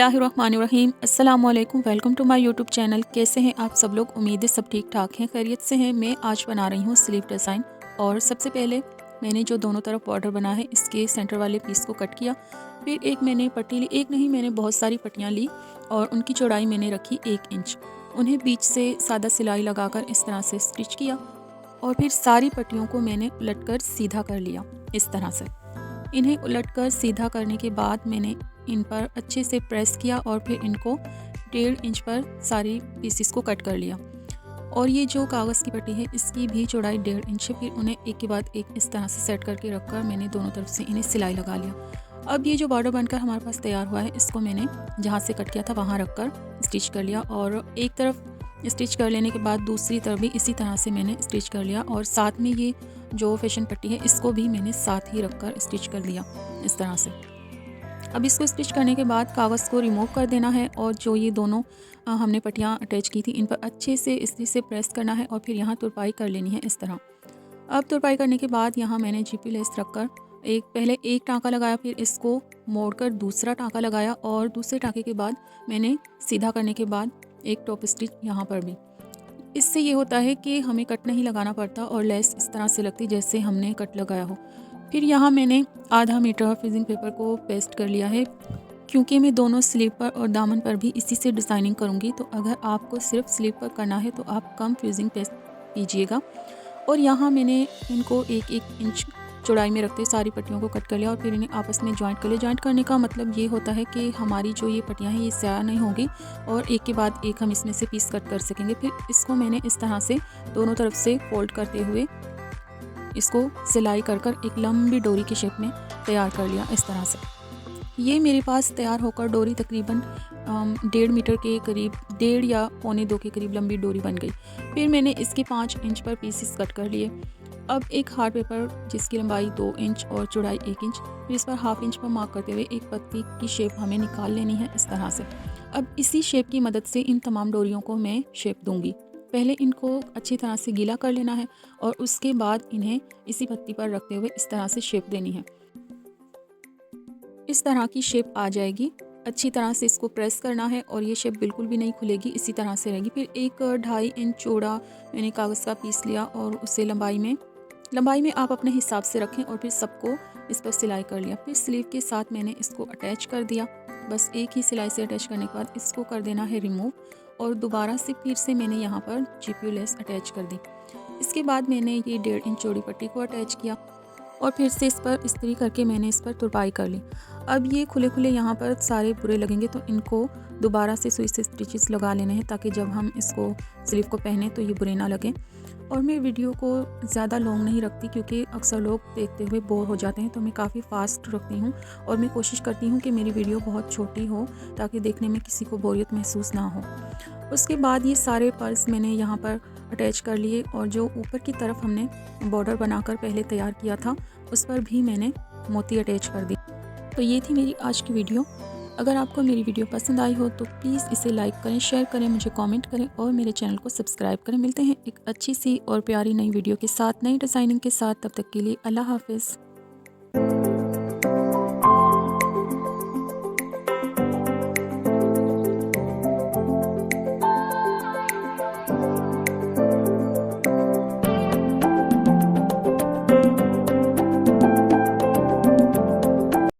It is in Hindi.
बिस्मिल्लाहिर्रहमानिर्रहीम। अस्सलामुअलैकुम। Welcome to my YouTube channel. कैसे हैं आप सब लोग? उम्मीद है सब ठीक ठाक हैं, खैरियत से हैं। मैं आज बना रही हूँ स्लीव डिज़ाइन। और सबसे पहले मैंने जो दोनों तरफ बॉर्डर बना है इसके सेंटर वाले पीस को कट किया। फिर एक मैंने पट्टी ली, एक नहीं मैंने बहुत सारी पट्टियाँ ली और उनकी चौड़ाई मैंने रखी 1 इंच। उन्हें बीच से सादा सिलाई लगाकर इस तरह से स्टिच किया और फिर सारी पट्टियों को मैंने उलटकर सीधा कर लिया इस तरह से। इन्हें उलटकर सीधा करने के बाद मैंने इन पर अच्छे से प्रेस किया और फिर इनको 1.5 इंच पर सारी पीसीस को कट कर लिया। और ये जो कागज़ की पट्टी है इसकी भी चौड़ाई 1.5 इंच है। फिर उन्हें एक के बाद एक इस तरह से सेट करके रखकर मैंने दोनों तरफ से इन्हें सिलाई लगा लिया। अब ये जो बॉर्डर बनकर हमारे पास तैयार हुआ है इसको मैंने जहाँ से कट किया था वहाँ रख कर स्टिच कर लिया। और एक तरफ स्टिच कर लेने के बाद दूसरी तरफ भी इसी तरह से मैंने स्टिच कर लिया। और साथ में ये जो फैशन पट्टी है इसको भी मैंने साथ ही रखकर स्टिच कर लिया इस तरह से। अब इसको स्टिच करने के बाद कागज़ को रिमूव कर देना है और जो ये दोनों हमने पट्टियाँ अटैच की थी इन पर अच्छे से इसी से प्रेस करना है और फिर यहाँ तुरपाई कर लेनी है इस तरह। अब तुरपाई करने के बाद यहाँ मैंने जीपी लेस रखकर पहले एक टाँका लगाया, फिर इसको मोड़कर दूसरा टाँका लगाया और दूसरे टाँके के बाद मैंने सीधा करने के बाद एक टॉप स्टिच यहाँ पर भी। इससे ये होता है कि हमें कट नहीं लगाना पड़ता और लेस इस तरह से लगती जैसे हमने कट लगाया हो। फिर यहाँ मैंने आधा मीटर फ्रीजिंग पेपर को पेस्ट कर लिया है क्योंकि मैं दोनों स्लीव पर और दामन पर भी इसी से डिज़ाइनिंग करूँगी। तो अगर आपको सिर्फ स्लीव पर करना है तो आप कम फ्रीजिंग पेस्ट कीजिएगा। और यहाँ मैंने इनको 1-1 इंच चौड़ाई में रखते सारी पट्टियों को कट कर लिया और फिर इन्हें आपस में जॉइंट कर लिया। जॉइंट करने का मतलब ये होता है कि हमारी जो ये पट्टियाँ हैं ये स्याह नहीं होगी और एक के बाद एक हम इसमें से पीस कट कर सकेंगे। फिर इसको मैंने इस तरह से दोनों तरफ से फोल्ड करते हुए इसको सिलाई कर कर एक लंबी डोरी की शेप में तैयार कर लिया इस तरह से। ये मेरे पास तैयार होकर डोरी तकरीबन 1.5 मीटर के करीब, 1.5 या 1.25 के करीब लंबी डोरी बन गई। फिर मैंने इसके 5 इंच पर पीसेस कट कर लिए। अब एक हार्ड पेपर जिसकी लंबाई 2 इंच और चौड़ाई 1 इंच, फिर इस पर 1/2 इंच पर मार्क करते हुए एक पत्ती की शेप हमें निकाल लेनी है इस तरह से। अब इसी शेप की मदद से इन तमाम डोरियों को मैं शेप दूंगी। पहले इनको अच्छी तरह से गीला कर लेना है और उसके बाद इन्हें इसी पत्ती पर रखते हुए इस तरह से शेप देनी है। इस तरह की शेप आ जाएगी। अच्छी तरह से इसको प्रेस करना है और ये शेप बिल्कुल भी नहीं खुलेगी, इसी तरह से रहेगी। फिर एक 2.5 इंच चौड़ा मैंने कागज़ का पीस लिया और उसे लंबाई में आप अपने हिसाब से रखें और फिर सबको इस पर सिलाई कर लिया। फिर स्लीव के साथ मैंने इसको अटैच कर दिया। बस एक ही सिलाई से अटैच करने के बाद इसको कर देना है रिमूव और दोबारा से फिर से मैंने यहाँ पर जीपी लेस अटैच कर दी। इसके बाद मैंने ये 1.5 इंच चौड़ी पट्टी को अटैच किया और फिर से इस पर इस्त्री करके मैंने इस पर तुरपाई कर ली। अब ये खुले खुले यहाँ पर सारे बुरे लगेंगे तो इनको दोबारा से सुई से स्टिचेस लगा लेने हैं ताकि जब हम इसको स्लीव को पहने तो ये बुरे ना लगें। और मैं वीडियो को ज़्यादा लॉन्ग नहीं रखती क्योंकि अक्सर लोग देखते हुए बोर हो जाते हैं, तो मैं काफ़ी फास्ट रखती हूँ और मैं कोशिश करती हूँ कि मेरी वीडियो बहुत छोटी हो ताकि देखने में किसी को बोरियत महसूस ना हो। उसके बाद ये सारे पर्स मैंने यहाँ पर अटैच कर लिए और जो ऊपर की तरफ हमने बॉर्डर बनाकर पहले तैयार किया था उस पर भी मैंने मोती अटैच कर दी। तो ये थी मेरी आज की वीडियो। अगर आपको मेरी वीडियो पसंद आई हो तो प्लीज़ इसे लाइक करें, शेयर करें, मुझे कमेंट करें और मेरे चैनल को सब्सक्राइब करें। मिलते हैं एक अच्छी सी और प्यारी नई वीडियो के साथ, नई डिज़ाइनिंग के साथ। तब तक के लिए अल्लाह हाफ़िज़।